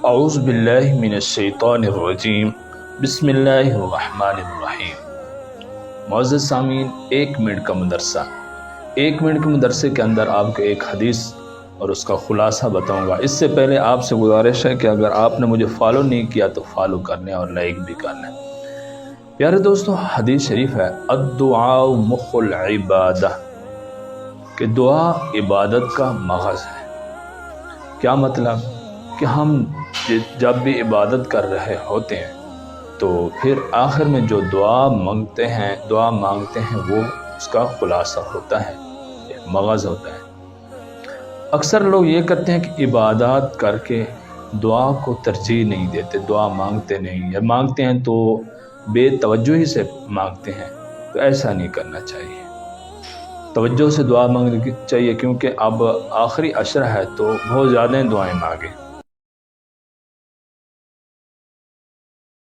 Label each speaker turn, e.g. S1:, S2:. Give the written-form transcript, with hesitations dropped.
S1: اعوذ باللہ من الشیطان الرجیم بسم اللہ الرحمن الرحیم۔ معزز سامعین، 1 منٹ کا مدرسہ۔ 1 منٹ کے مدرسے کے اندر آپ کو ایک حدیث اور اس کا خلاصہ بتاؤں گا۔ اس سے پہلے آپ سے گزارش ہے کہ اگر آپ نے مجھے فالو نہیں کیا تو فالو کر لیں اور لائک بھی کر لیں۔ پیارے دوستو، حدیث شریف ہے الدعاء مخ العبادہ، کہ دعا عبادت کا مغز ہے۔ کیا مطلب؟ کہ ہم جب بھی عبادت کر رہے ہوتے ہیں تو پھر آخر میں جو دعا مانگتے ہیں وہ اس کا خلاصہ ہوتا ہے، ایک مغز ہوتا ہے۔ اکثر لوگ یہ کرتے ہیں کہ عبادات کر کے دعا کو ترجیح نہیں دیتے، دعا مانگتے نہیں، یا مانگتے ہیں تو بے توجہی سے مانگتے ہیں۔ تو ایسا نہیں کرنا چاہیے، توجہ سے دعا مانگنی چاہیے، کیونکہ اب آخری عشر ہے تو بہت زیادہ دعائیں مانگیں۔